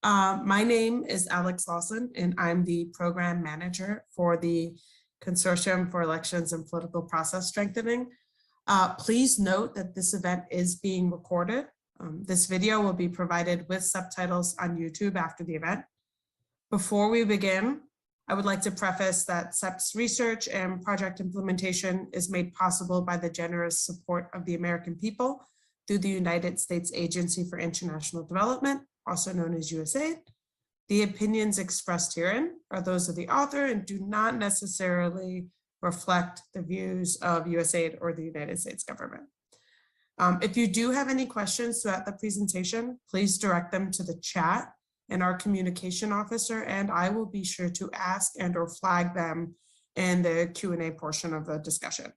My name is Alex Lawson, and I'm the program manager for the Consortium for Elections and Political Process Strengthening. Please note that this event is being recorded. This video will be provided with subtitles on YouTube after the event. Before we begin, I would like to preface that CEPPS research and project implementation is made possible by the generous support of the American people through the United States Agency for International Development, also known as USAID. The opinions expressed herein are those of the author and do not necessarily reflect the views of USAID or the United States government. If you do have any questions throughout the presentation, please direct them to the chat and our communication officer, and I will be sure to ask and or flag them in the Q&A portion of the discussion.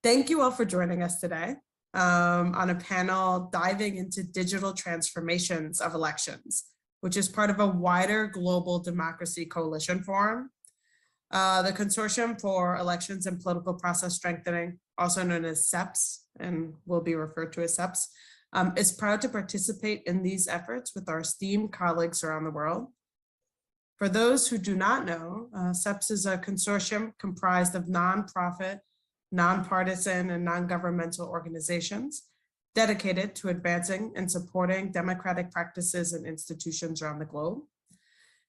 Thank you all for joining us today on a panel diving into digital transformations of elections, which is part of a wider global democracy coalition forum. The Consortium for Elections and Political Process Strengthening, also known as CEPPS, and will be referred to as CEPPS, is proud to participate in these efforts with our esteemed colleagues around the world. For those who do not know, CEPPS is a consortium comprised of nonprofit, nonpartisan, and non-governmental organizations dedicated to advancing and supporting democratic practices and institutions around the globe.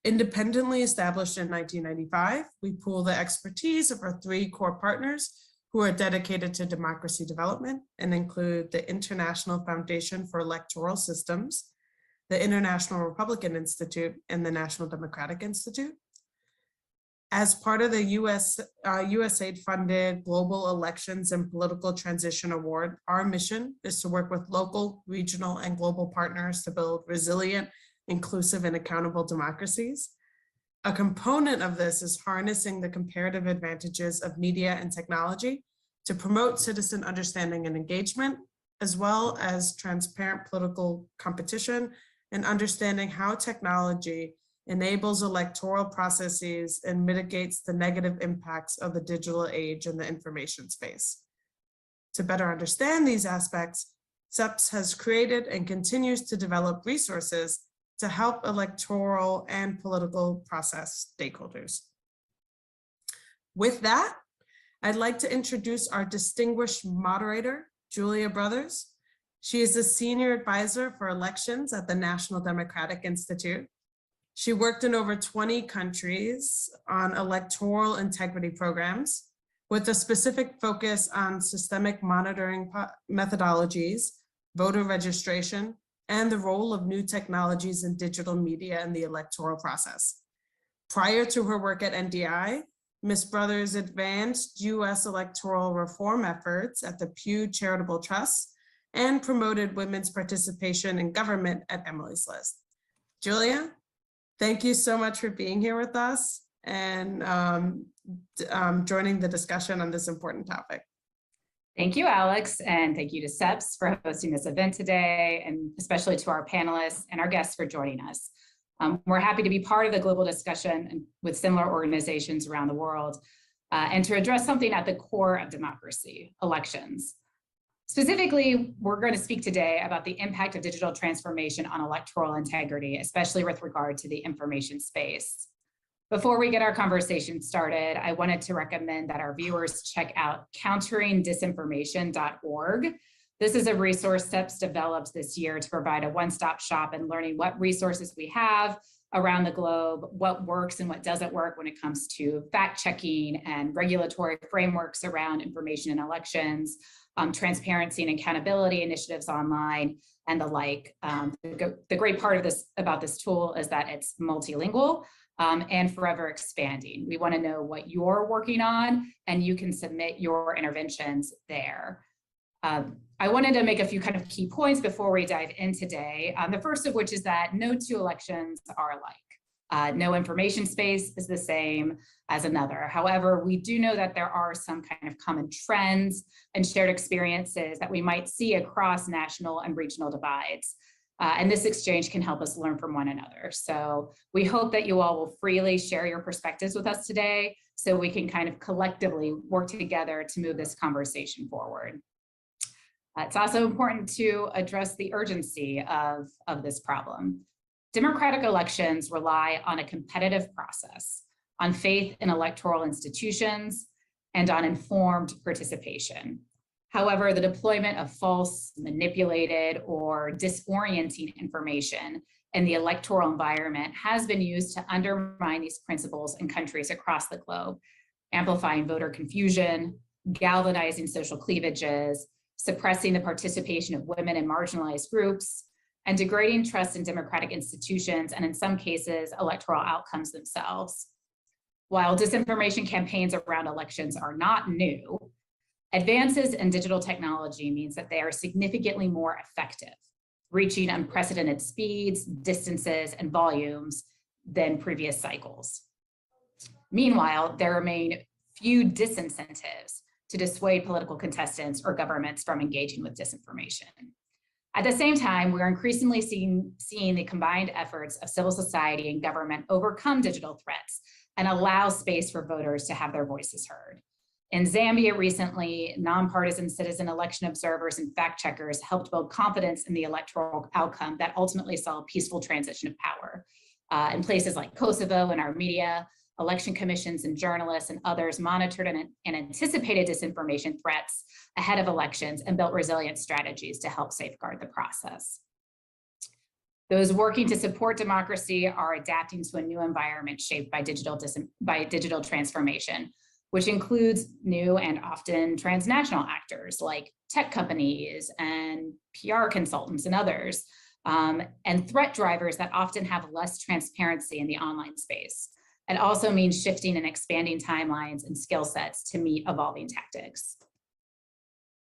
Independently established in 1995, we pool the expertise of our three core partners who are dedicated to democracy development and include the International Foundation for Electoral Systems, the International Republican Institute, and the National Democratic Institute. As part of the USAID-funded Global Elections and Political Transition Award, our mission is to work with local, regional, and global partners to build resilient, inclusive, and accountable democracies. A component of this is harnessing the comparative advantages of media and technology to promote citizen understanding and engagement, as well as transparent political competition and understanding how technology enables electoral processes and mitigates the negative impacts of the digital age in the information space. To better understand these aspects, CEPPS has created and continues to develop resources to help electoral and political process stakeholders. With that, I'd like to introduce our distinguished moderator, Julia Brothers. She is a senior advisor for elections at the National Democratic Institute. She worked in over 20 countries on electoral integrity programs with a specific focus on systemic monitoring methodologies, voter registration, and the role of new technologies and digital media in the electoral process. Prior to her work at NDI, Ms. Brothers advanced U.S. electoral reform efforts at the Pew Charitable Trust and promoted women's participation in government at Emily's List. Julia, thank you so much for being here with us and joining the discussion on this important topic. Thank you, Alex, and thank you to CEPPS for hosting this event today, and especially to our panelists and our guests for joining us. We're happy to be part of the global discussion with similar organizations around the world and to address something at the core of democracy, elections. Specifically, we're going to speak today about the impact of digital transformation on electoral integrity, especially with regard to the information space. Before we get our conversation started, I wanted to recommend that our viewers check out counteringdisinformation.org. This is a resource CEPPS developed this year to provide a one-stop shop in learning what resources we have around the globe, what works and what doesn't work when it comes to fact-checking and regulatory frameworks around information in elections, transparency and accountability initiatives online, and the like. The great part of about this tool is that it's multilingual and forever expanding. We want to know what you're working on, and you can submit your interventions there. I wanted to make a few kind of key points before we dive in today. The first of which is that no two elections are alike. No information space is the same as another. However, we do know that there are some kind of common trends and shared experiences that we might see across national and regional divides. And this exchange can help us learn from one another. So we hope that you all will freely share your perspectives with us today so we can kind of collectively work together to move this conversation forward. It's also important to address the urgency of this problem. Democratic elections rely on a competitive process, on faith in electoral institutions, and on informed participation. However, the deployment of false, manipulated, or disorienting information in the electoral environment has been used to undermine these principles in countries across the globe, amplifying voter confusion, galvanizing social cleavages, suppressing the participation of women and marginalized groups, and degrading trust in democratic institutions, and in some cases, electoral outcomes themselves. While disinformation campaigns around elections are not new, advances in digital technology means that they are significantly more effective, reaching unprecedented speeds, distances, and volumes than previous cycles. Meanwhile, there remain few disincentives to dissuade political contestants or governments from engaging with disinformation. At the same time, we're increasingly seeing the combined efforts of civil society and government overcome digital threats and allow space for voters to have their voices heard. In Zambia recently, nonpartisan citizen election observers and fact checkers helped build confidence in the electoral outcome that ultimately saw a peaceful transition of power. In places like Kosovo and Armenia, election commissions and journalists and others monitored and anticipated disinformation threats ahead of elections and built resilient strategies to help safeguard the process. Those working to support democracy are adapting to a new environment shaped by digital transformation, which includes new and often transnational actors like tech companies and PR consultants and others, and threat drivers that often have less transparency in the online space. It also means shifting and expanding timelines and skill sets to meet evolving tactics.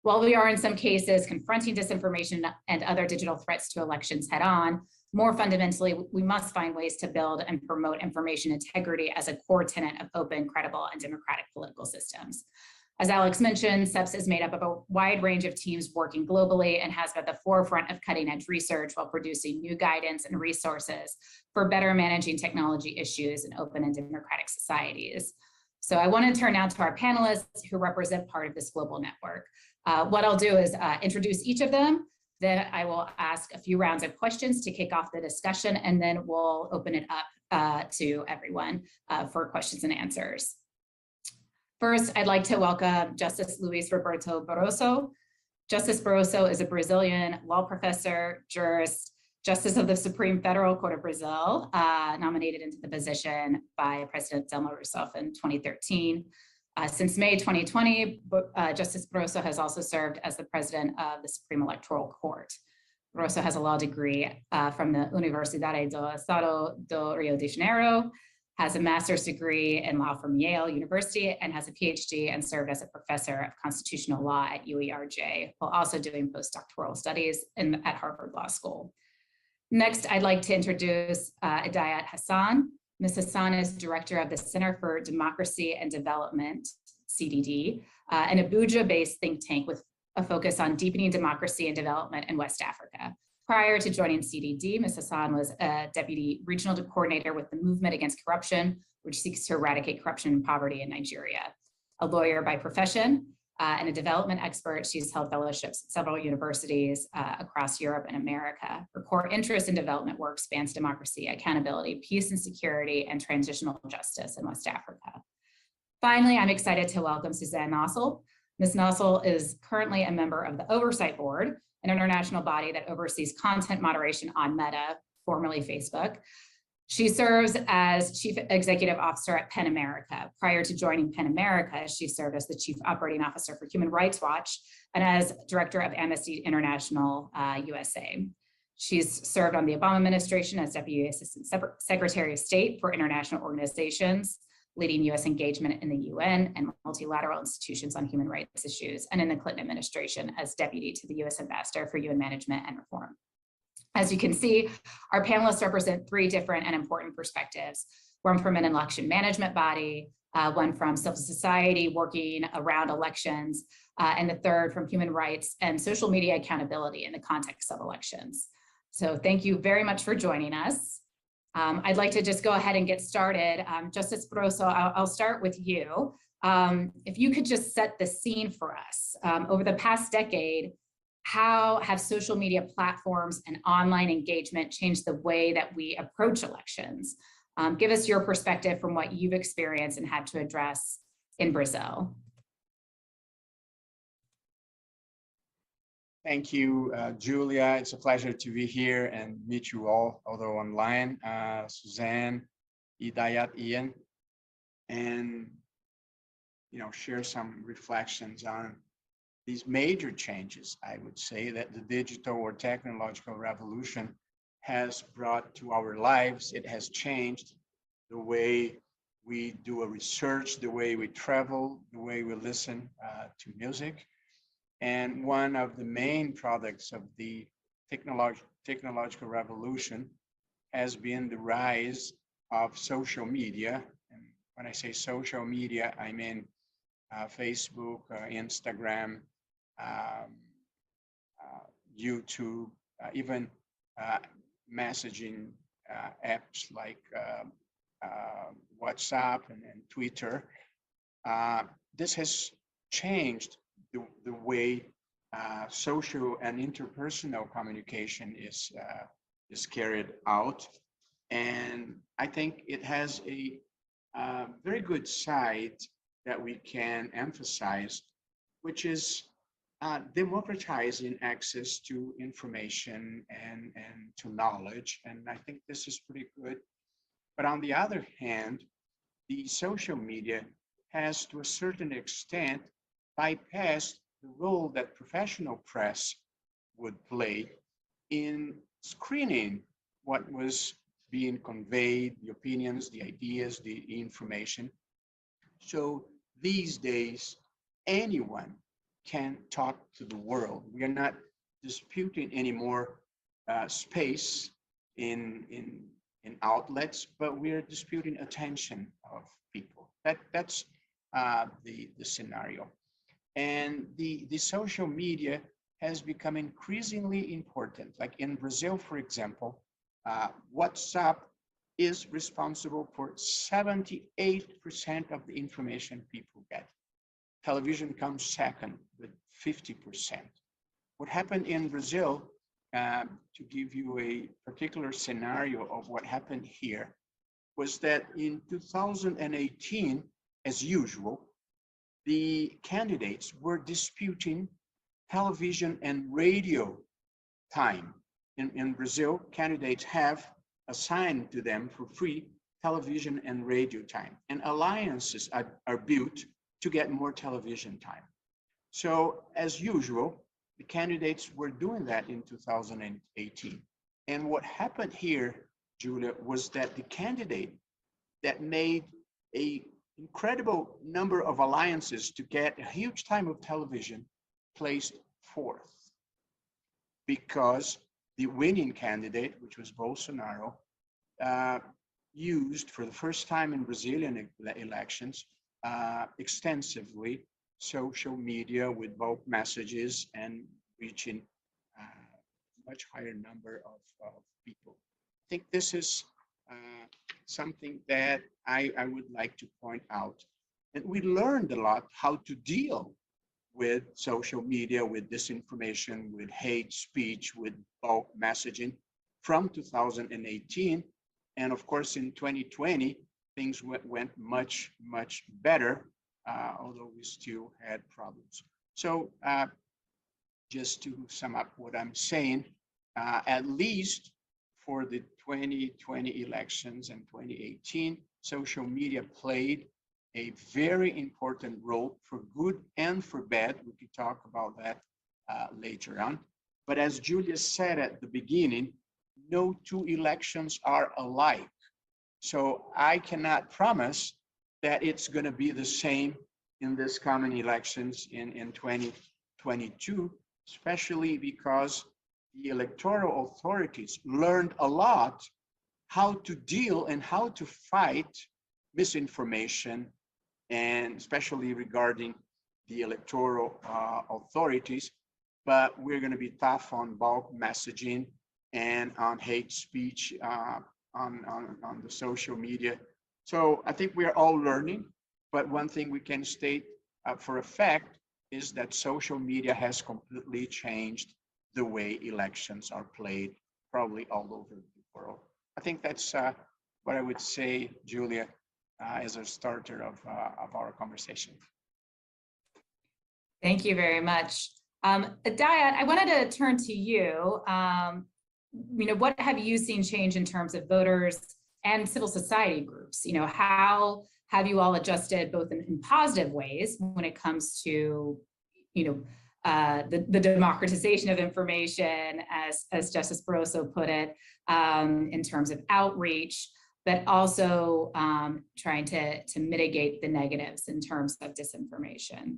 While we are in some cases confronting disinformation and other digital threats to elections head on, more fundamentally, we must find ways to build and promote information integrity as a core tenet of open, credible, and democratic political systems. As Alex mentioned, CEPPS is made up of a wide range of teams working globally and has been at the forefront of cutting-edge research while producing new guidance and resources for better managing technology issues in open and democratic societies. So I want to turn now to our panelists who represent part of this global network. What I'll do is introduce each of them, then I will ask a few rounds of questions to kick off the discussion, and then we'll open it up to everyone for questions and answers. First, I'd like to welcome Justice Luís Roberto Barroso. Justice Barroso is a Brazilian law professor, jurist, Justice of the Supreme Federal Court of Brazil, nominated into the position by President Dilma Rousseff in 2013. Since May 2020, Justice Barroso has also served as the president of the Supreme Electoral Court. Barroso has a law degree from the Universidade do Estado do Rio de Janeiro, has a master's degree in law from Yale University, and has a PhD and served as a professor of constitutional law at UERJ, while also doing postdoctoral studies at Harvard Law School. Next, I'd like to introduce Idayat Hassan. Ms. Hassan is director of the Center for Democracy and Development, CDD, an Abuja-based think tank with a focus on deepening democracy and development in West Africa. Prior to joining CDD, Ms. Hassan was a deputy regional coordinator with the Movement Against Corruption, which seeks to eradicate corruption and poverty in Nigeria. A lawyer by profession and a development expert, she's held fellowships at several universities across Europe and America. Her core interest in development work spans democracy, accountability, peace and security, and transitional justice in West Africa. Finally, I'm excited to welcome Suzanne Nossel. Ms. Nossel is currently a member of the Oversight Board, an international body that oversees content moderation on Meta, formerly Facebook. She serves as Chief Executive Officer at PEN America. Prior to joining PEN America, she served as the Chief Operating Officer for Human Rights Watch and as Director of Amnesty International USA. She's served on the Obama administration as Deputy Assistant Secretary of State for International Organizations, leading US engagement in the UN and multilateral institutions on human rights issues, and in the Clinton administration as Deputy to the US Ambassador for UN Management and Reform. As you can see, our panelists represent three different and important perspectives. One from an election management body, one from civil society working around elections, and the third from human rights and social media accountability in the context of elections. So thank you very much for joining us. I'd like to just go ahead and get started. Justice Barroso, I'll start with you. If you could just set the scene for us. Over the past decade, how have social media platforms and online engagement changed the way that we approach elections? Give us your perspective from what you've experienced and had to address in Brazil. Thank you, Julia. It's a pleasure to be here and meet you all, although online, Suzanne, Idayat, Ian, and share some reflections on these major changes, I would say, that the digital or technological revolution has brought to our lives. It has changed the way we do a research, the way we travel, the way we listen to music. And one of the main products of the technological revolution has been the rise of social media. And when I say social media, I mean Facebook, Instagram, YouTube, even messaging apps like WhatsApp and Twitter. This has changed the way social and interpersonal communication is carried out. And I think it has a very good side that we can emphasize, which is democratizing access to information and to knowledge. And I think this is pretty good. But on the other hand, the social media has, to a certain extent, bypassed the role that professional press would play in screening what was being conveyed, the opinions, the ideas, the information. So these days, anyone can talk to the world. We are not disputing anymore space in outlets, but we are disputing attention of people. That's the scenario. And the social media has become increasingly important. Like in Brazil, for example, WhatsApp is responsible for 78% of the information people get. Television comes second with 50%. What happened in Brazil, to give you a particular scenario of what happened here, was that in 2018, as usual, the candidates were disputing television and radio time. In Brazil, candidates have assigned to them for free television and radio time, and alliances are built to get more television time. So as usual, the candidates were doing that in 2018. And what happened here, Julia, was that the candidate that made an incredible number of alliances to get a huge time of television placed fourth, because the winning candidate, which was Bolsonaro, used for the first time in Brazilian elections extensively social media with bulk messages and reaching a much higher number of people. I think this is something that I would like to point out. And we learned a lot how to deal with social media, with disinformation, with hate speech, with bulk messaging from 2018. And of course, in 2020, things went much, much better, although we still had problems. So just to sum up what I'm saying, at least for the 2020 elections and 2018, social media played a very important role for good and for bad. We could talk about that later on. But as Julia said at the beginning, no two elections are alike. So I cannot promise that it's going to be the same in this coming elections in 2022, especially because the electoral authorities learned a lot how to deal and how to fight misinformation, and especially regarding the electoral authorities. But we're going to be tough on bulk messaging and on hate speech on the social media. So I think we are all learning, but one thing we can state for a fact is that social media has completely changed the way elections are played, probably all over the world. I think that's what I would say, Julia, as a starter of our conversation. Thank you very much. Idayat, I wanted to turn to you. What have you seen change in terms of voters and civil society groups? How have you all adjusted both in positive ways when it comes to, the democratization of information, as Justice Barroso put it, in terms of outreach, but also trying to mitigate the negatives in terms of disinformation?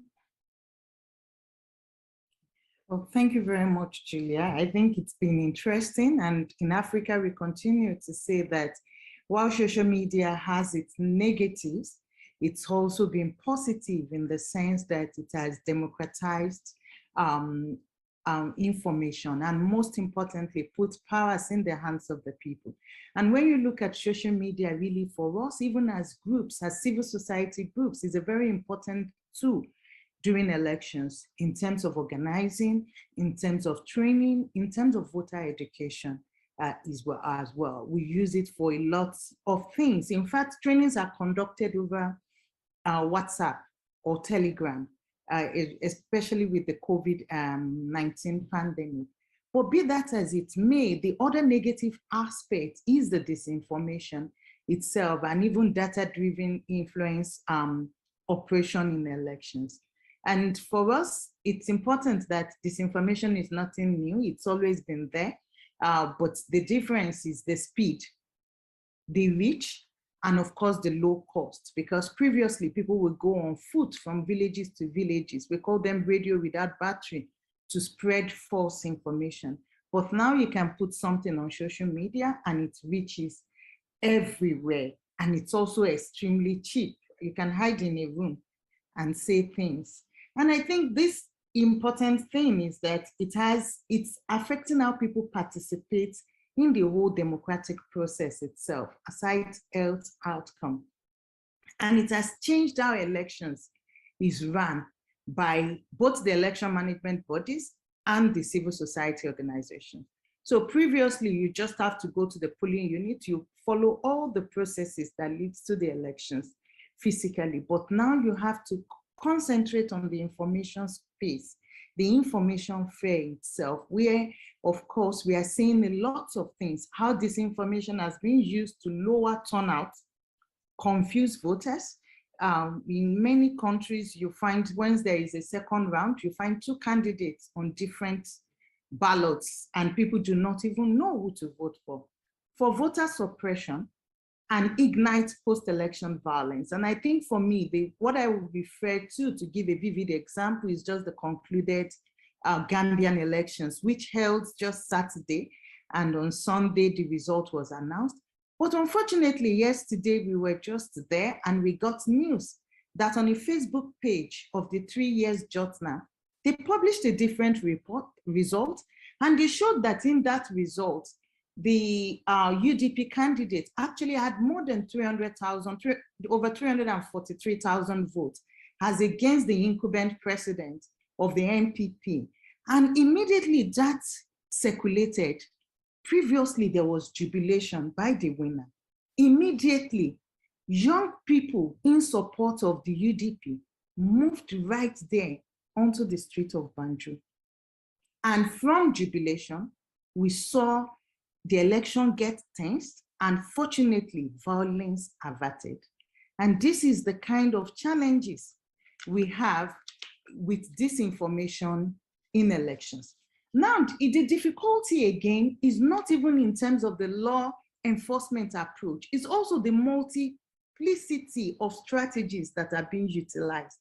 Well, thank you very much, Julia. I think it's been interesting. And in Africa, we continue to say that while social media has its negatives, it's also been positive in the sense that it has democratized information, and most importantly, put powers in the hands of the people. And when you look at social media, really for us, even as groups, as civil society groups, is a very important tool during elections in terms of organizing, in terms of training, in terms of voter education as well. We use it for a lot of things. In fact, trainings are conducted over WhatsApp or Telegram, especially with the COVID-19 pandemic. But be that as it may, the other negative aspect is the disinformation itself, and even data-driven influence operation in elections. And for us, it's important that disinformation is nothing new. It's always been there. But the difference is the speed, the reach, and of course, the low cost. Because previously, people would go on foot from villages to villages. We call them radio without battery, to spread false information. But now you can put something on social media and it reaches everywhere. And it's also extremely cheap. You can hide in a room and say things. And I think this important thing is that it's affecting how people participate in the whole democratic process itself, aside health outcome. And it has changed how elections is run by both the election management bodies and the civil society organizations. So previously, you just have to go to the polling unit, you follow all the processes that leads to the elections physically, but now you have to concentrate on the information space, the information fair itself, where, of course, we are seeing a lot of things, how disinformation has been used to lower turnout, confuse voters. In many countries, you find when there is a second round, you find two candidates on different ballots, and people do not even know who to vote for. For voter suppression, and ignite post-election violence. And I think for me, what I would refer to give a vivid example is just the concluded Gambian elections, which held just Saturday, and on Sunday, the result was announced. But unfortunately, yesterday, we were just there and we got news that on a Facebook page of the 3 years Jotna, they published a different result, and they showed that in that result, the UDP candidate actually had more than 300,000, over 343,000 votes, as against the incumbent president of the NPP. And immediately that circulated. Previously, there was jubilation by the winner. Immediately, young people in support of the UDP moved right there onto the street of Banjul. And from jubilation, we saw the election get tense, and fortunately, violence averted. And this is the kind of challenges we have with disinformation in elections. Now, the difficulty again is not even in terms of the law enforcement approach, it's also the multiplicity of strategies that are being utilized.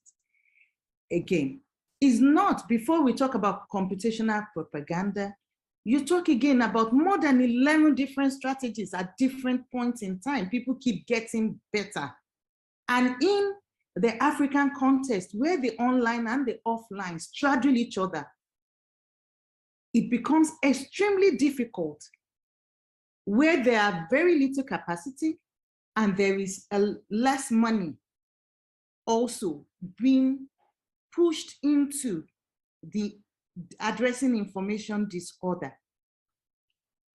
Again, is not, before we talk about computational propaganda, you talk again about more than 11 different strategies at different points in time. People keep getting better. And in the African context, where the online and the offline straddle each other, it becomes extremely difficult, where there are very little capacity and there is less money also being pushed into the addressing information disorder,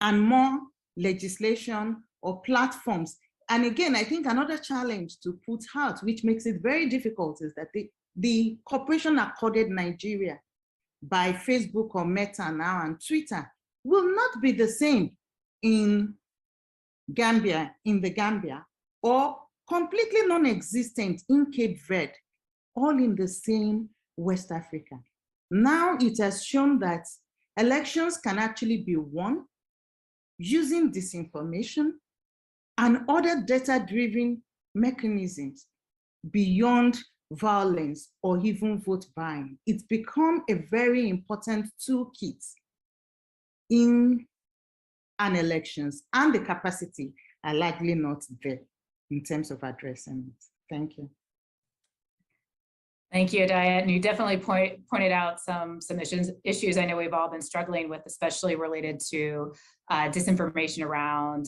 and more legislation or platforms. And again, I think another challenge to put out, which makes it very difficult, is that the cooperation accorded Nigeria by Facebook or Meta now and Twitter will not be the same in the Gambia, or completely non-existent in Cape Verde, all in the same West Africa. Now it has shown that elections can actually be won using disinformation and other data-driven mechanisms beyond violence or even vote buying. It's become a very important toolkit in an elections, and the capacity are likely not there in terms of addressing it. Thank you. Thank you, Idayat. And you definitely pointed out some issues I know we've all been struggling with, especially related to disinformation around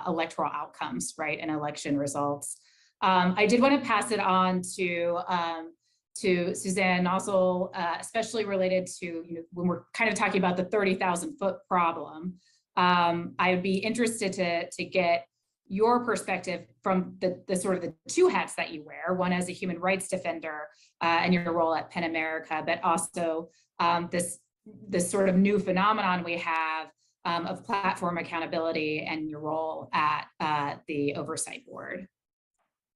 electoral outcomes, right, and election results. I did want to pass it on to Suzanne, also especially related to, when we're kind of talking about the 30,000-foot problem. I'd be interested to get your perspective from the sort of the two hats that you wear, one as a human rights defender and your role at PEN America, but also this sort of new phenomenon we have of platform accountability and your role at the Oversight Board.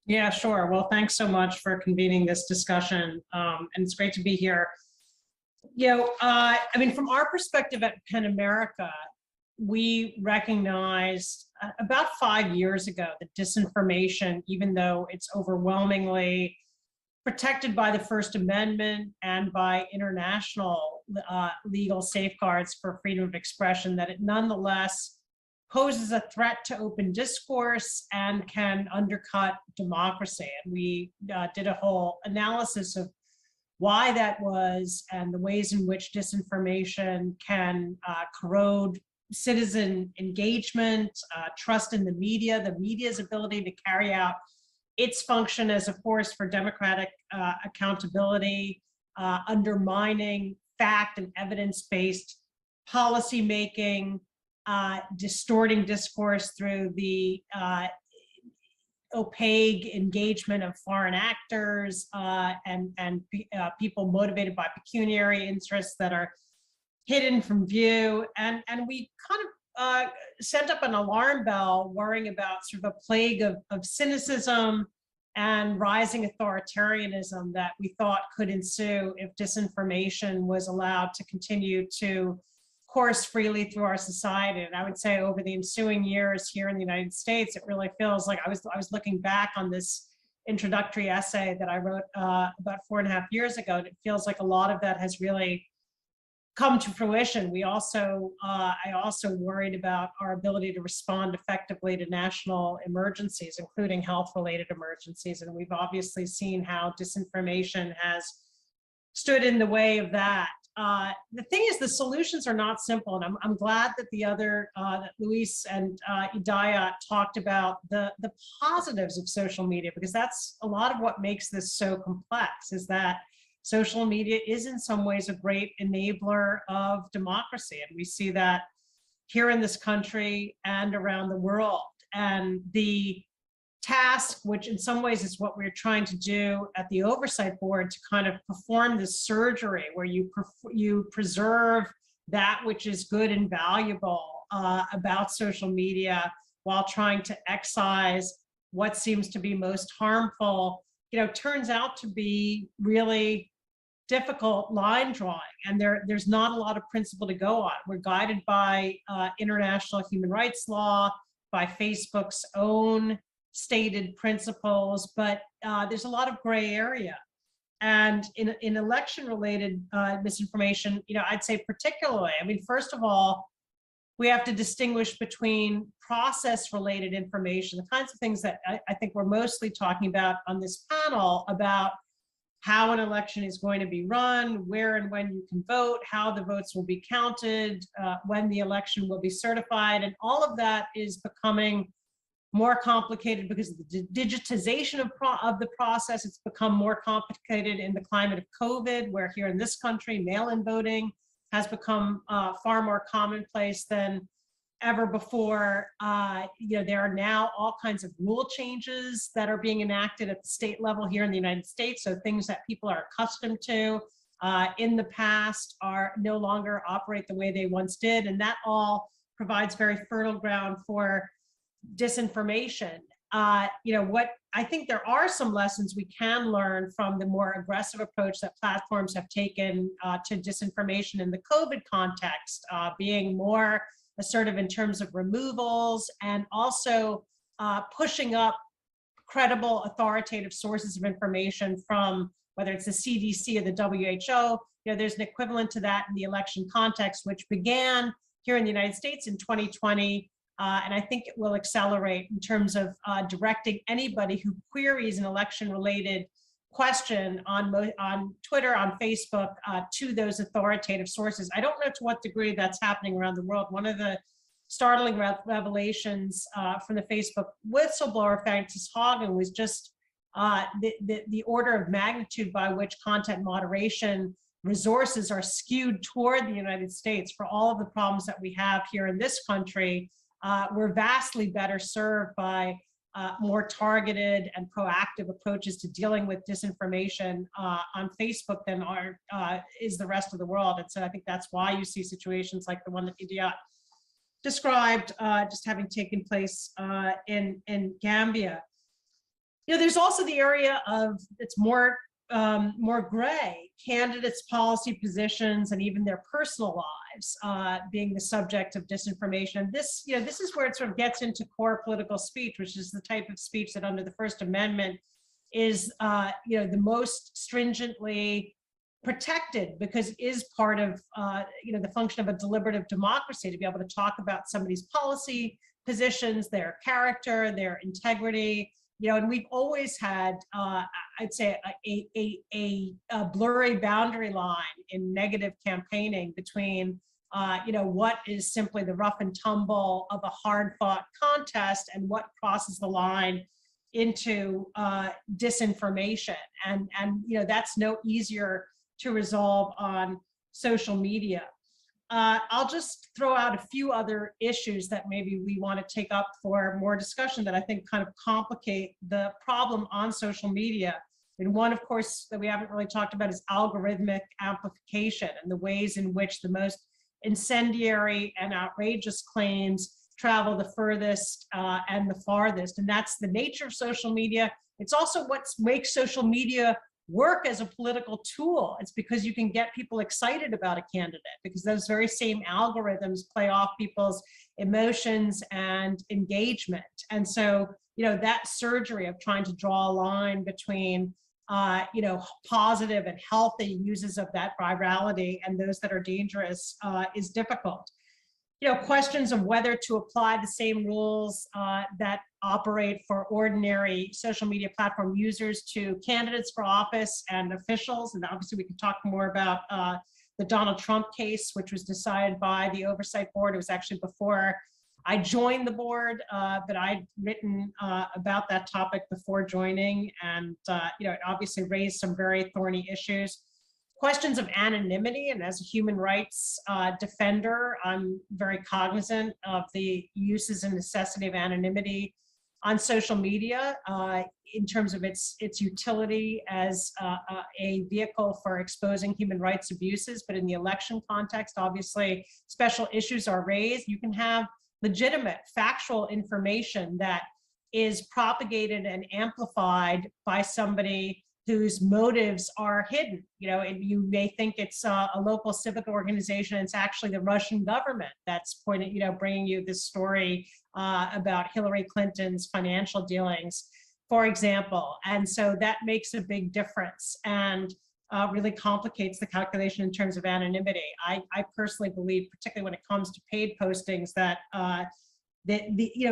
Yeah, sure. Well, thanks so much for convening this discussion. And it's great to be here. I mean, from our perspective at PEN America, we recognized about 5 years ago that disinformation, even though it's overwhelmingly protected by the First Amendment and by international legal safeguards for freedom of expression, that it nonetheless poses a threat to open discourse and can undercut democracy. And we did a whole analysis of why that was and the ways in which disinformation can corrode citizen engagement, trust in the media's ability to carry out its function as a force for democratic accountability, undermining fact and evidence-based policymaking, distorting discourse through the opaque engagement of foreign actors and people motivated by pecuniary interests that are hidden from view. And we kind of sent up an alarm bell worrying about sort of a plague of cynicism and rising authoritarianism that we thought could ensue if disinformation was allowed to continue to course freely through our society. And I would say over the ensuing years here in the United States, it really feels like I was looking back on this introductory essay that I wrote about 4.5 years ago, and it feels like a lot of that has really come to fruition. I also worried about our ability to respond effectively to national emergencies, including health-related emergencies. And we've obviously seen how disinformation has stood in the way of that. The thing is, the solutions are not simple, and I'm glad that that Luís and Idayat talked about the positives of social media, because that's a lot of what makes this so complex, is that social media is in some ways a great enabler of democracy. And we see that here in this country and around the world. And the task, which in some ways is what we're trying to do at the Oversight Board, to kind of perform this surgery where you preserve that which is good and valuable about social media while trying to excise what seems to be most harmful, turns out to be really difficult line drawing, and there's not a lot of principle to go on. We're guided by international human rights law, by Facebook's own stated principles, but there's a lot of gray area. And in election-related misinformation, I'd say particularly, first of all, we have to distinguish between process-related information, the kinds of things that I think we're mostly talking about on this panel, about how an election is going to be run, where and when you can vote, how the votes will be counted, when the election will be certified. And all of that is becoming more complicated because of the digitization of the process. It's become more complicated in the climate of COVID, where here in this country, mail-in voting has become far more commonplace than ever before. There are now all kinds of rule changes that are being enacted at the state level here in the United States. So things that people are accustomed to in the past are no longer operate the way they once did. And that all provides very fertile ground for disinformation. What I think there are some lessons we can learn from the more aggressive approach that platforms have taken to disinformation in the COVID context, being more assertive in terms of removals, and also pushing up credible authoritative sources of information from whether it's the CDC or the WHO. There's an equivalent to that in the election context, which began here in the United States in 2020. And I think it will accelerate in terms of directing anybody who queries an election-related question on Twitter, on Facebook, to those authoritative sources. I don't know to what degree that's happening around the world. One of the startling revelations from the Facebook whistleblower, Frances Haugen, was just the order of magnitude by which content moderation resources are skewed toward the United States. For all of the problems that we have here in this country, we're vastly better served by more targeted and proactive approaches to dealing with disinformation on Facebook than is the rest of the world. And so I think that's why you see situations like the one that Idayat described just having taken place in Gambia. There's also the area of it's more gray, candidates' policy positions and even their personal lives being the subject of disinformation. And this is where it sort of gets into core political speech, which is the type of speech that under the First Amendment is the most stringently protected, because it is part of the function of a deliberative democracy to be able to talk about somebody's policy positions, their character, their integrity. And we've always had, I'd say, a blurry boundary line in negative campaigning between, what is simply the rough and tumble of a hard-fought contest and what crosses the line into disinformation. And that's no easier to resolve on social media. I'll just throw out a few other issues that maybe we want to take up for more discussion that I think kind of complicate the problem on social media. And one, of course, that we haven't really talked about is algorithmic amplification and the ways in which the most incendiary and outrageous claims travel the furthest and the farthest. And that's the nature of social media. It's also what makes social media work as a political tool. It's because you can get people excited about a candidate, because those very same algorithms play off people's emotions and engagement. And so, that surgery of trying to draw a line between, positive and healthy uses of that virality and those that are dangerous is difficult. Questions of whether to apply the same rules that operate for ordinary social media platform users to candidates for office and officials. And obviously we can talk more about the Donald Trump case, which was decided by the Oversight Board. It was actually before I joined the board, but I'd written about that topic before joining. And it obviously raised some very thorny issues. Questions of anonymity, and as a human rights defender, I'm very cognizant of the uses and necessity of anonymity on social media in terms of its utility as a vehicle for exposing human rights abuses. But in the election context, obviously, special issues are raised. You can have legitimate factual information that is propagated and amplified by somebody whose motives are hidden, and you may think it's a local civic organization. It's actually the Russian government that's bringing you this story about Hillary Clinton's financial dealings, for example. And so that makes a big difference and really complicates the calculation in terms of anonymity. I personally believe, particularly when it comes to paid postings, that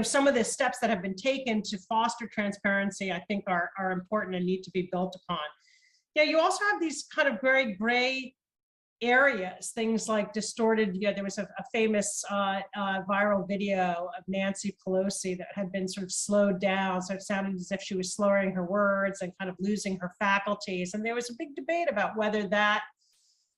some of the steps that have been taken to foster transparency, I think are important and need to be built upon. You also have these kind of very gray areas, things like distorted, there was a famous viral video of Nancy Pelosi that had been sort of slowed down. So it sounded as if she was slurring her words and kind of losing her faculties. And there was a big debate about whether that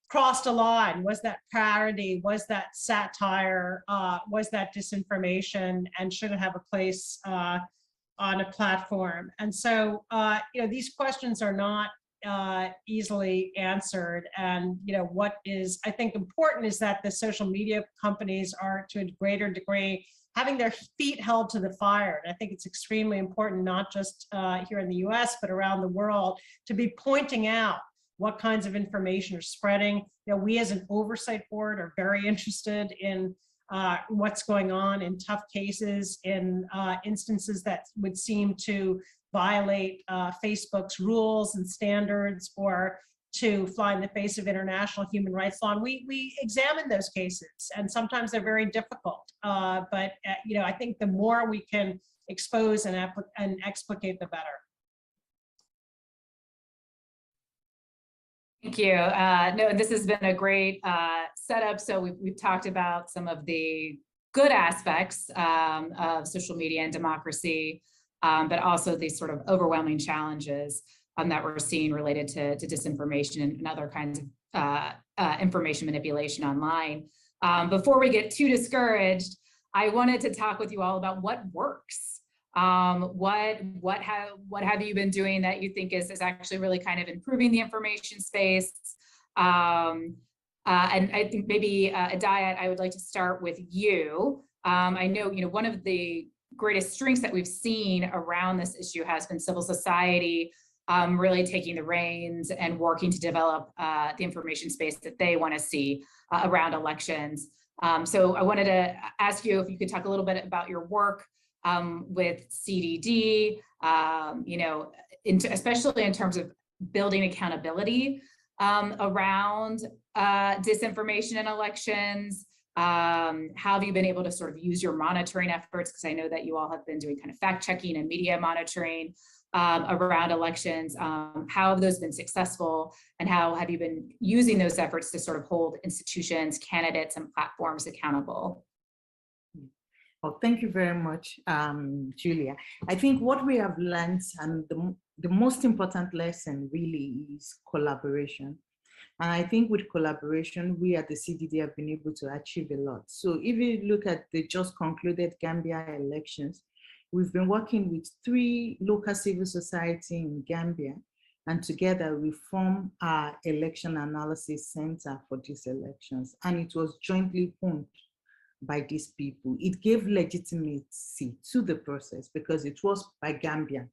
crossed a line. Was that parody? Was that satire? Was that disinformation? And should it have a place on a platform? And so, these questions are not easily answered. And what is, I think, important is that the social media companies are, to a greater degree, having their feet held to the fire. And I think it's extremely important, not just here in the US, but around the world, to be pointing out what kinds of information are spreading. We as an oversight board are very interested in what's going on in tough cases, in instances that would seem to violate Facebook's rules and standards, or to fly in the face of international human rights law. And we examine those cases, and sometimes they're very difficult. But I think the more we can expose and explicate, the better. Thank you. No, this has been a great setup. So we've talked about some of the good aspects of social media and democracy, but also these sort of overwhelming challenges that we're seeing related to disinformation and other kinds of information manipulation online. Before we get too discouraged, I wanted to talk with you all about what works. What have you been doing that you think is actually really kind of improving the information space? And I think maybe Idayat, I would like to start with you. I know one of the greatest strengths that we've seen around this issue has been civil society really taking the reins and working to develop the information space that they want to see around elections. So I wanted to ask you if you could talk a little bit about your work with CDD, especially in terms of building accountability around disinformation in elections. How have you been able to sort of use your monitoring efforts? Because I know that you all have been doing kind of fact checking and media monitoring around elections. How have those been successful, and how have you been using those efforts to sort of hold institutions, candidates, and platforms accountable? Well, thank you very much, Julia. I think what we have learned, and the most important lesson really, is collaboration. And I think with collaboration, we at the CDD have been able to achieve a lot. So if you look at the just concluded Gambia elections, we've been working with 3 local civil society in Gambia, and together we form our election analysis center for these elections. And it was jointly owned by these people. It gave legitimacy to the process because it was by Gambia,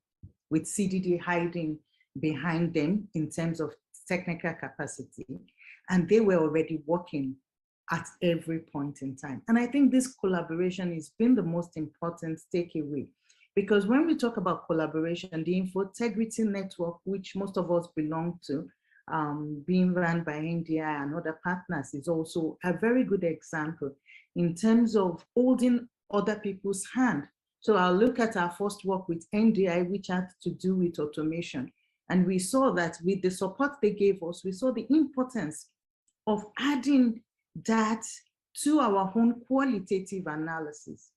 with CDD hiding behind them in terms of technical capacity, and they were already working at every point in time. And I think this collaboration has been the most important takeaway, because when we talk about collaboration, the Info-Integrity Network, which most of us belong to, being run by NDI and other partners, is also a very good example in terms of holding other people's hand. So I'll look at our first work with NDI, which had to do with automation. And we saw that with the support they gave us, we saw the importance of adding that to our own qualitative analysis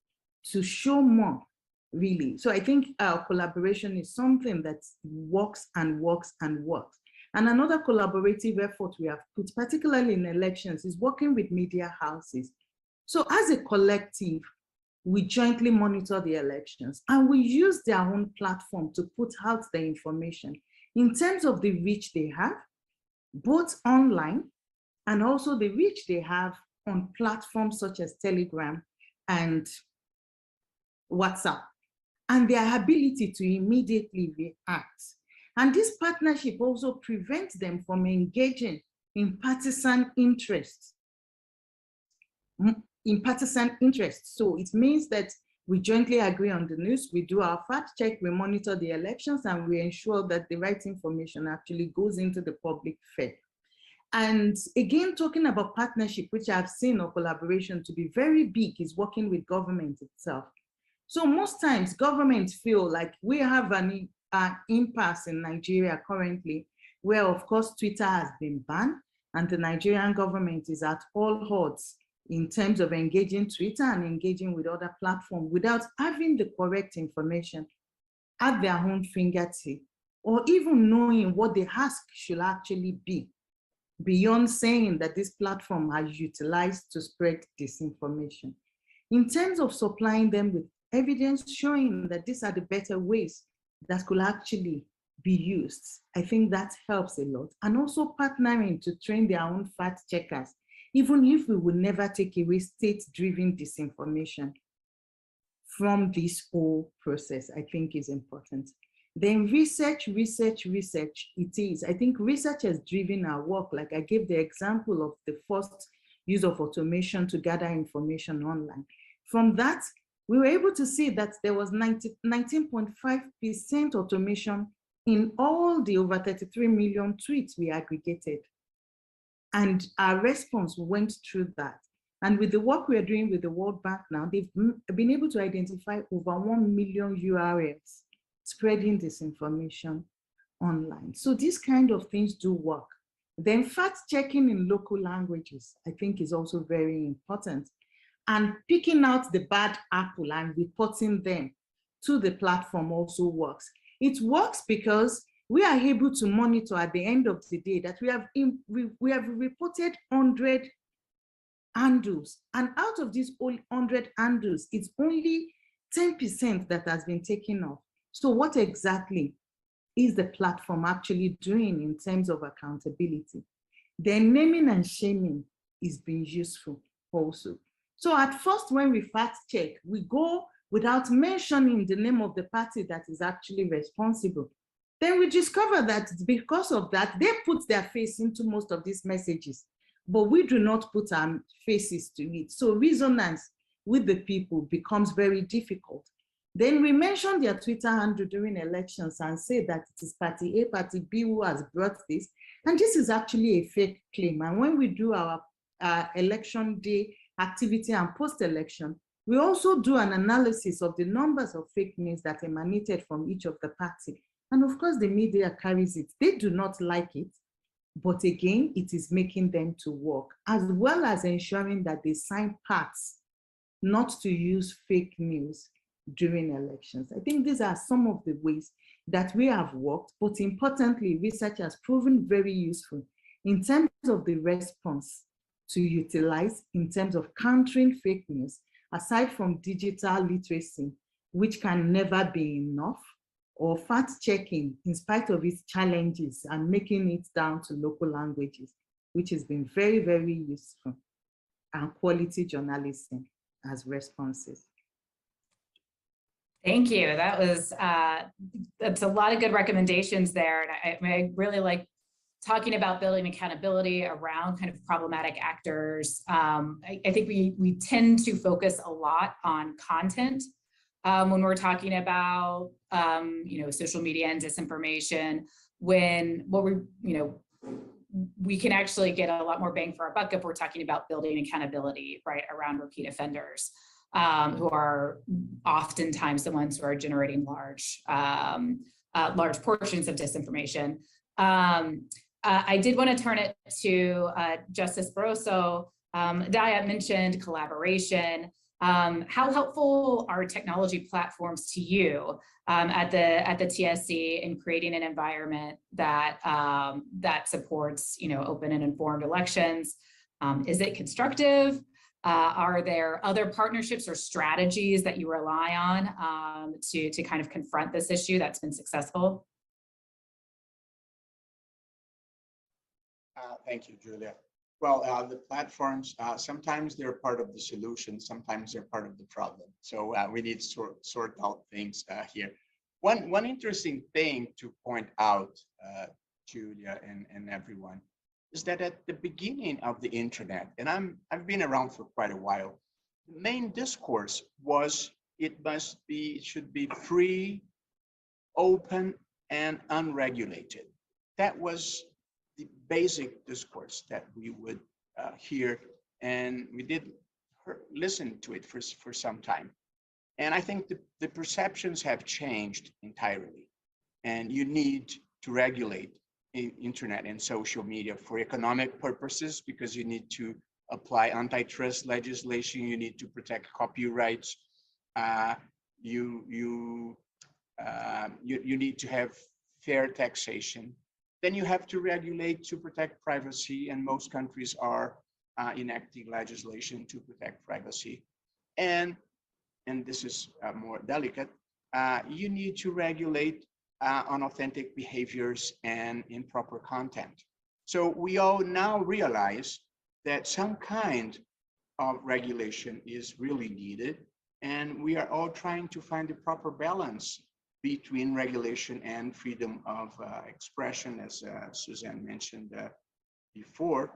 to show more, really. So I think our collaboration is something that works and works and works. And another collaborative effort we have put, particularly in elections, is working with media houses. So as a collective, we jointly monitor the elections, and we use their own platform to put out the information in terms of the reach they have, both online and also the reach they have on platforms such as Telegram and WhatsApp, and their ability to immediately react. And this partnership also prevents them from engaging in partisan interests. So it means that we jointly agree on the news, we do our fact check, we monitor the elections, and we ensure that the right information actually goes into the public fair. And again, talking about partnership, which I've seen or collaboration to be very big, is working with government itself. So most times governments feel like we have an impasse in Nigeria currently, where of course Twitter has been banned. And the Nigerian government is at all odds in terms of engaging Twitter and engaging with other platforms without having the correct information at their own fingertip, or even knowing what the ask should actually be, beyond saying that this platform are utilized to spread disinformation. In terms of supplying them with evidence showing that these are the better ways that could actually be used, I think that helps a lot. And also partnering to train their own fact checkers, even if we will never take away state-driven disinformation from this whole process, I think is important. Then research it is. I think research has driven our work. Like I gave the example of the first use of automation to gather information online. From that, we were able to see that there was 19.5% automation in all the over 33 million tweets we aggregated. And our response went through that. And with the work we are doing with the World Bank now, they've been able to identify over 1 million URLs spreading disinformation online. So these kind of things do work. Then fact checking in local languages, I think is also very important. And picking out the bad apple and reporting them to the platform also works. It works because we are able to monitor at the end of the day that we have reported 100 handles, and out of these 100 handles, it's only 10% that has been taken off. So what exactly is the platform actually doing in terms of accountability? Then naming and shaming is being useful also. So at first, when we fact check, we go without mentioning the name of the party that is actually responsible. Then we discover that because of that, they put their face into most of these messages, but we do not put our faces to it. So resonance with the people becomes very difficult. Then we mention their Twitter handle during elections and say that it is party A, party B who has brought this. And this is actually a fake claim. And when we do our election day activity and post-election, we also do an analysis of the numbers of fake news that emanated from each of the parties. And of course, the media carries it. They do not like it, but again, it is making them to work, as well as ensuring that they sign pacts not to use fake news during elections. I think these are some of the ways that we have worked, but importantly, research has proven very useful in terms of the response to utilize in terms of countering fake news, aside from digital literacy, which can never be enough, or fact checking in spite of its challenges and making it down to local languages, which has been very, very useful, and quality journalism as responses. Thank you. That was, that's a lot of good recommendations there. And I really like talking about building accountability around kind of problematic actors. I think we tend to focus a lot on content when we're talking about, social media and disinformation, when we can actually get a lot more bang for our buck if we're talking about building accountability, right, around repeat offenders, who are oftentimes the ones who are generating large portions of disinformation. I did want to turn it to Justice Barroso. Idayat mentioned collaboration. How helpful are technology platforms to you at the TSE in creating an environment that that supports open and informed elections? Is it constructive? Are there other partnerships or strategies that you rely on to kind of confront this issue that's been successful? Thank you, Julia. Well, the platforms, sometimes they're part of the solution, sometimes they're part of the problem. So we need to sort out things here. One interesting thing to point out, Julia and everyone, is that at the beginning of the internet, and I've been around for quite a while, the main discourse was it should be free, open, and unregulated. That was the basic discourse that we would hear, and we did listen to it for some time. And I think the perceptions have changed entirely, and you need to regulate internet and social media for economic purposes, because you need to apply antitrust legislation, you need to protect copyrights, you need to have fair taxation. Then you have to regulate to protect privacy, and most countries are enacting legislation to protect privacy. And this is more delicate, you need to regulate unauthentic behaviors and improper content. So we all now realize that some kind of regulation is really needed, and we are all trying to find the proper balance between regulation and freedom of expression, as Suzanne mentioned before.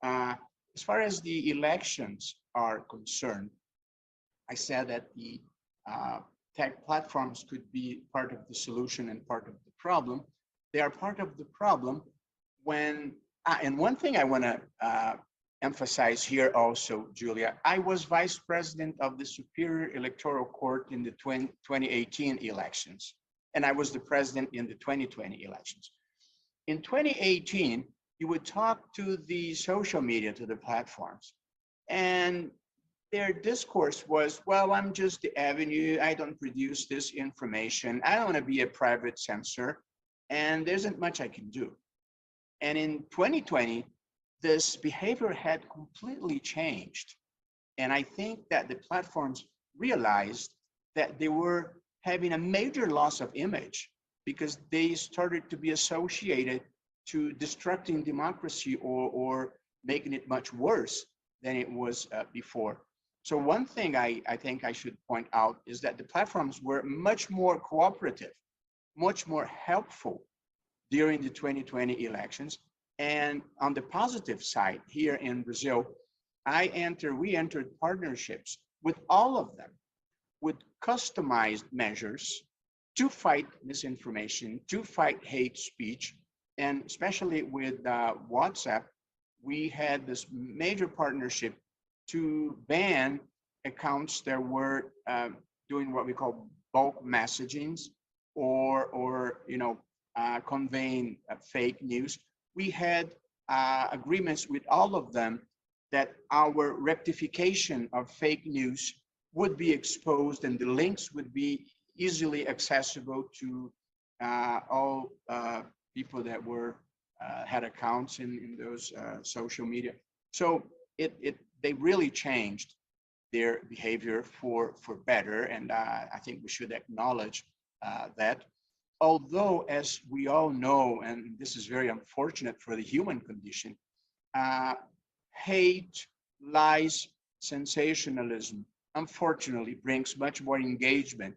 As far as the elections are concerned, I said that the tech platforms could be part of the solution and part of the problem. They are part of the problem when, and one thing I want to emphasize here also, Julia, I was vice president of the Superior Electoral Court in the 2018 elections, and I was the president in the 2020 elections. In 2018, you would talk to the social media, to the platforms, and their discourse was, well, I'm just the avenue, I don't produce this information, I don't want to be a private censor, and there isn't much I can do. And in 2020, this behavior had completely changed. And I think that the platforms realized that they were having a major loss of image because they started to be associated to destructing democracy or making it much worse than it was before. So one thing I think I should point out is that the platforms were much more cooperative, much more helpful during the 2020 elections. And on the positive side, here in Brazil, we entered partnerships with all of them, with customized measures to fight misinformation, to fight hate speech, and especially with WhatsApp, we had this major partnership to ban accounts that were doing what we call bulk messagings or conveying fake news. We had agreements with all of them that our rectification of fake news would be exposed and the links would be easily accessible to all people that had accounts in those social media. So they really changed their behavior for better, and I think we should acknowledge that. Although, as we all know, and this is very unfortunate for the human condition, hate, lies, sensationalism, unfortunately, brings much more engagement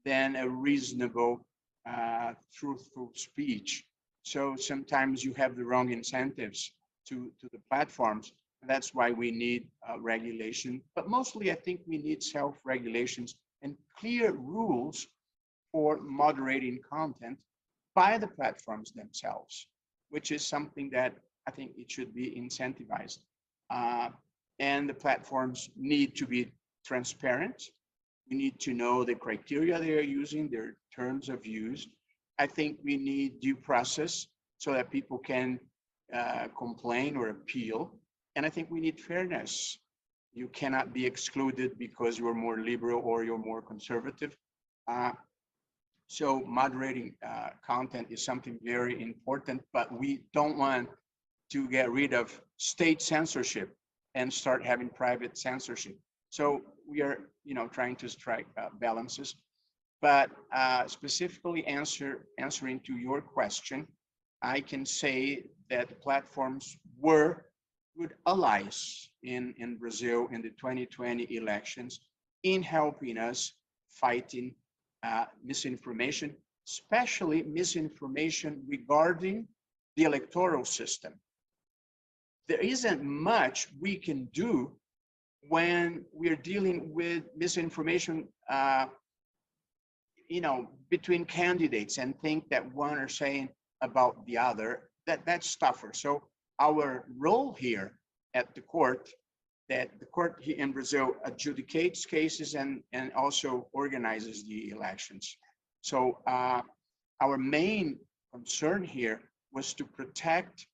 than a reasonable, truthful speech. So sometimes you have the wrong incentives to the platforms. That's why we need regulation. But mostly, I think we need self-regulations and clear rules for moderating content by the platforms themselves, which is something that I think it should be incentivized. And the platforms need to be transparent. We need to know the criteria they are using, their terms of use. I think we need due process so that people can complain or appeal. And I think we need fairness. You cannot be excluded because you're more liberal or you're more conservative. So moderating content is something very important, but we don't want to get rid of state censorship and start having private censorship. So we are, trying to strike balances. But specifically answering to your question, I can say that platforms were good allies in Brazil in the 2020 elections in helping us fighting misinformation, especially misinformation regarding the electoral system. There isn't much we can do when we're dealing with misinformation between candidates and think that one are saying about the other, that's tougher. So our role here at the court, that the court here in Brazil adjudicates cases and also organizes the elections. So our main concern here was to protect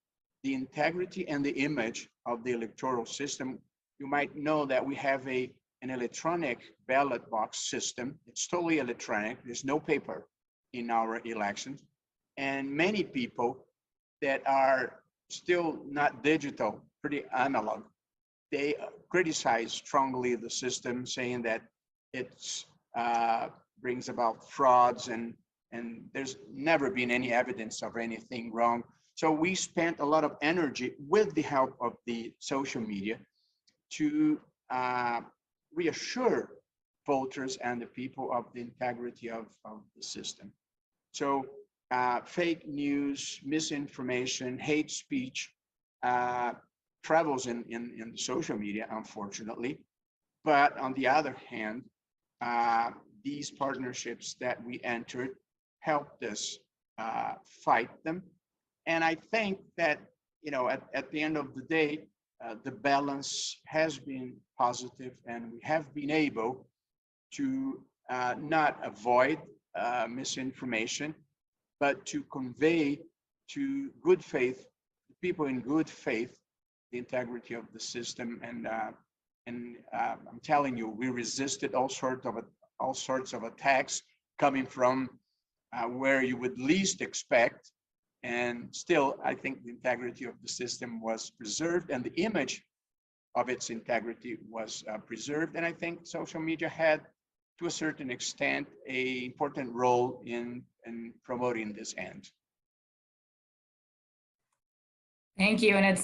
the integrity and the image of the electoral system. You might know that we have an electronic ballot box system. It's totally electronic. There's no paper in our elections. And many people that are still not digital, pretty analog, they criticize strongly the system, saying that it brings about frauds and there's never been any evidence of anything wrong. So we spent a lot of energy with the help of the social media to reassure voters and the people of the integrity of the system. So fake news, misinformation, hate speech travels in the social media, unfortunately. But on the other hand, these partnerships that we entered helped us fight them. And I think that, you know, at the end of the day, the balance has been positive, and we have been able to not avoid misinformation, but to convey to good faith, people in good faith, the integrity of the system. And I'm telling you, we resisted all sorts of attacks coming from where you would least expect. And still, I think the integrity of the system was preserved, and the image of its integrity was preserved. And I think social media had, to a certain extent, an important role in promoting this end. Thank you. And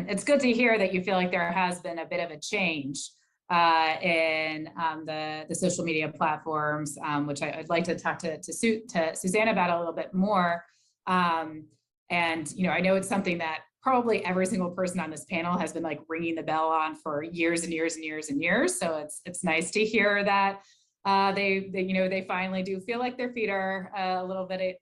it's good to hear that you feel like there has been a bit of a change in the social media platforms, which I'd like to talk to Suzanne about a little bit more. And, you know, I know it's something that probably every single person on this panel has been like ringing the bell on for years and years and years and years. So it's nice to hear that they you know, they finally do feel like their feet are a little bit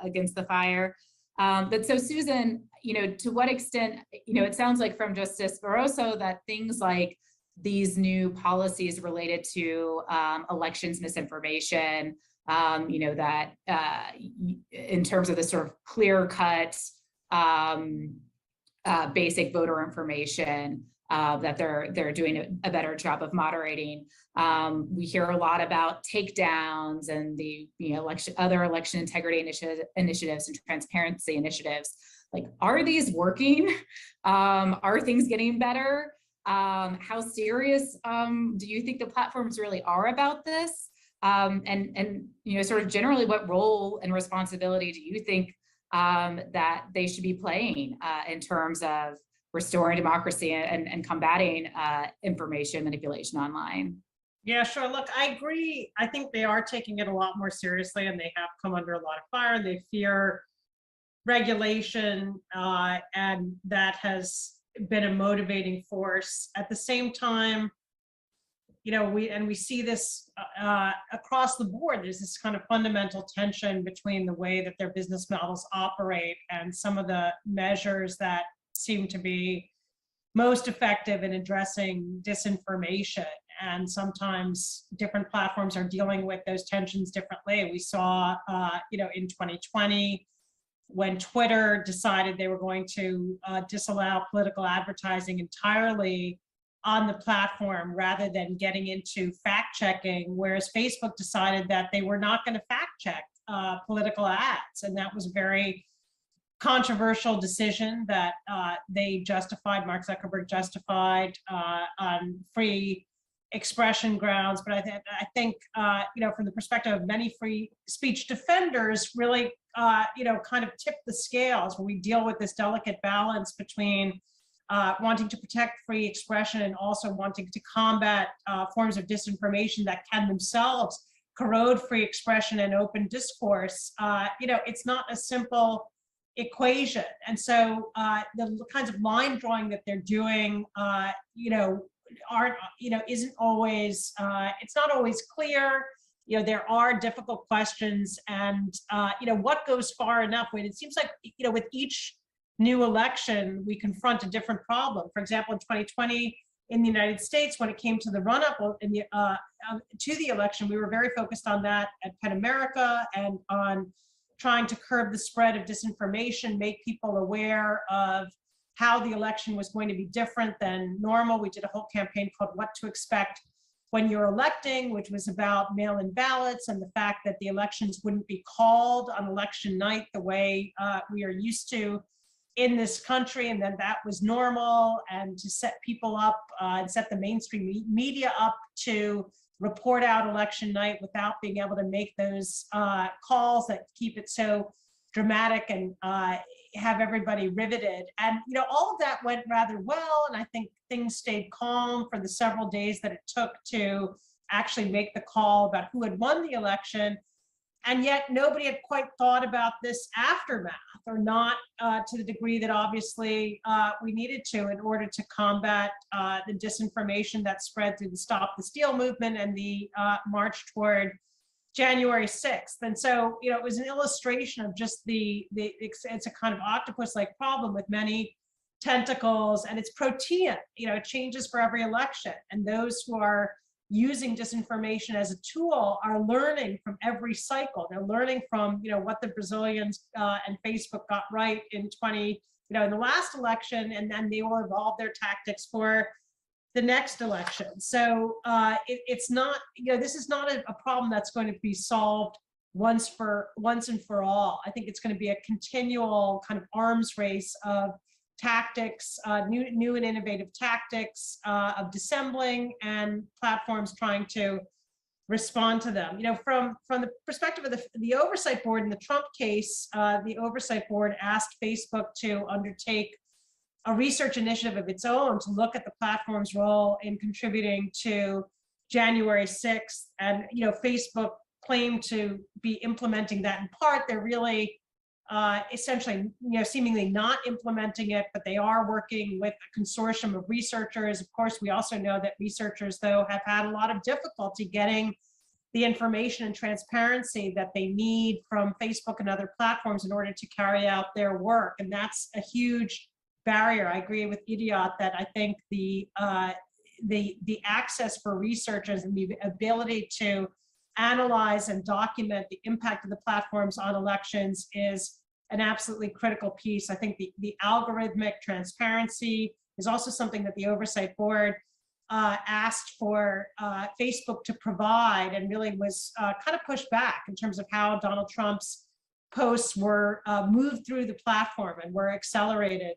against the fire. But so Susan, you know, to what extent, you know, it sounds like from Justice Barroso that things like these new policies related to elections misinformation, you know, that in terms of the sort of clear-cut basic voter information, that they're doing a better job of moderating. We hear a lot about takedowns and the, you know, other election integrity initiatives and transparency initiatives. Like, are these working? Are things getting better? How serious do you think the platforms really are about this? And you know, sort of generally, what role and responsibility do you think that they should be playing in terms of restoring democracy and combating information manipulation online? Yeah, sure. Look, I agree. I think they are taking it a lot more seriously, and they have come under a lot of fire. They fear regulation, and that has been a motivating force. At the same time, you know, we see this across the board. There's this kind of fundamental tension between the way that their business models operate and some of the measures that seem to be most effective in addressing disinformation. And sometimes different platforms are dealing with those tensions differently. We saw, you know, in 2020, when Twitter decided they were going to disallow political advertising entirely on the platform rather than getting into fact checking, whereas Facebook decided that they were not going to fact check political ads. And that was a very controversial decision that they justified, Mark Zuckerberg justified on free expression grounds. But I think you know, from the perspective of many free speech defenders, really you know, kind of tip the scales when we deal with this delicate balance between wanting to protect free expression and also wanting to combat forms of disinformation that can themselves corrode free expression and open discourse. You know, it's not a simple equation. And so the kinds of line drawing that they're doing, you know, aren't, you know, isn't always, it's not always clear. You know, there are difficult questions, and, you know, what goes far enough? When it seems like, you know, with each new election, we confront a different problem. For example, in 2020, in the United States, when it came to the run-up in the, to the election, we were very focused on that at PEN America and on trying to curb the spread of disinformation, make people aware of how the election was going to be different than normal. We did a whole campaign called What to Expect When You're Electing, which was about mail-in ballots and the fact that the elections wouldn't be called on election night the way we are used to in this country, and then that was normal, and to set people up and set the mainstream media up to report out election night without being able to make those calls that keep it so dramatic and have everybody riveted. And all of that went rather well, and I think things stayed calm for the several days that it took to actually make the call about who had won the election. And yet nobody had quite thought about this aftermath, or not to the degree that obviously we needed to in order to combat the disinformation that spread through the Stop the Steal movement and the march toward January 6th. And so, it was an illustration of just it's a kind of octopus-like problem with many tentacles, and it's protean. It changes for every election. And those who are using disinformation as a tool are learning from every cycle. They're learning from, what the Brazilians and Facebook got right in in the last election, and then they will evolve their tactics for the next election. So it's not, this is not a problem that's going to be solved once and for all. I think it's going to be a continual kind of arms race of tactics, new and innovative tactics of dissembling, and platforms trying to respond to them. From the perspective of the Oversight Board in the Trump case, the Oversight Board asked Facebook to undertake a research initiative of its own to look at the platform's role in contributing to January 6th. And Facebook claimed to be implementing that in part. They're really essentially, seemingly not implementing it, but they are working with a consortium of researchers. Of course, we also know that researchers, though, have had a lot of difficulty getting the information and transparency that they need from Facebook and other platforms in order to carry out their work. And that's a huge barrier. I agree with Idayat that I think the access for researchers and the ability to analyze and document the impact of the platforms on elections is an absolutely critical piece. I think the algorithmic transparency is also something that the Oversight Board asked for Facebook to provide, and really was kind of pushed back in terms of how Donald Trump's posts were moved through the platform and were accelerated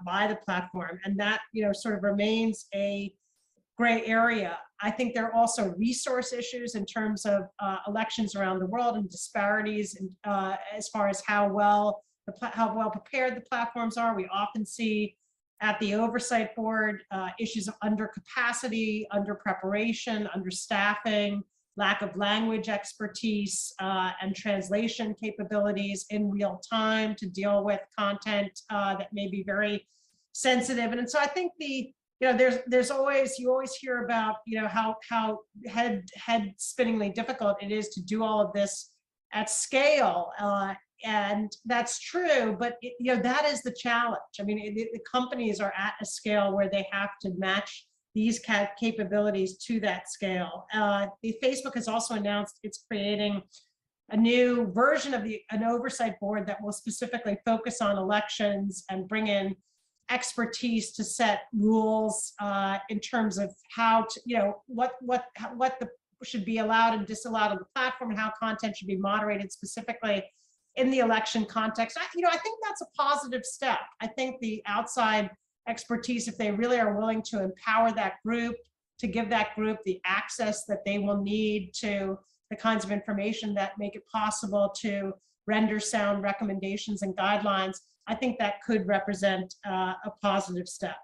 by the platform. And that, sort of remains a gray area. I think there are also resource issues in terms of elections around the world, and disparities in, as far as how well prepared the platforms are. We often see at the Oversight Board issues of under capacity, under preparation, under staffing, lack of language expertise and translation capabilities in real time to deal with content that may be very sensitive. And so I think there's always, you always hear about, how head spinningly difficult it is to do all of this at scale. And that's true, but that is the challenge. I mean, the companies are at a scale where they have to match these capabilities to that scale. The Facebook has also announced it's creating a new version of an oversight board that will specifically focus on elections and bring in expertise to set rules in terms of how to, what should be allowed and disallowed on the platform, and how content should be moderated specifically in the election context. I think that's a positive step. I think the outside expertise, if they really are willing to empower that group, to give that group the access that they will need to the kinds of information that make it possible to render sound recommendations and guidelines, I think that could represent a positive step.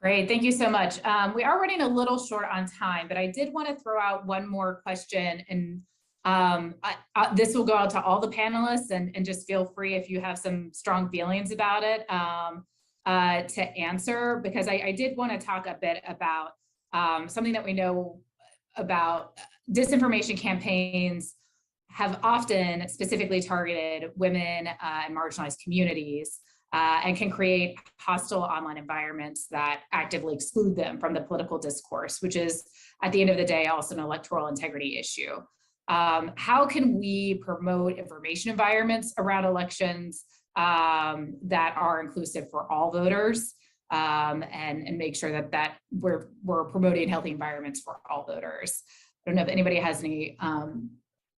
Great, thank you so much. We are running a little short on time, but I did want to throw out one more question, and this will go out to all the panelists, and just feel free if you have some strong feelings about it to answer, because I did want to talk a bit about something that we know about. Disinformation campaigns have often specifically targeted women and marginalized communities, and can create hostile online environments that actively exclude them from the political discourse, which is, at the end of the day, also an electoral integrity issue. How can we promote information environments around elections that are inclusive for all voters, and make sure that we're promoting healthy environments for all voters? I don't know if anybody has any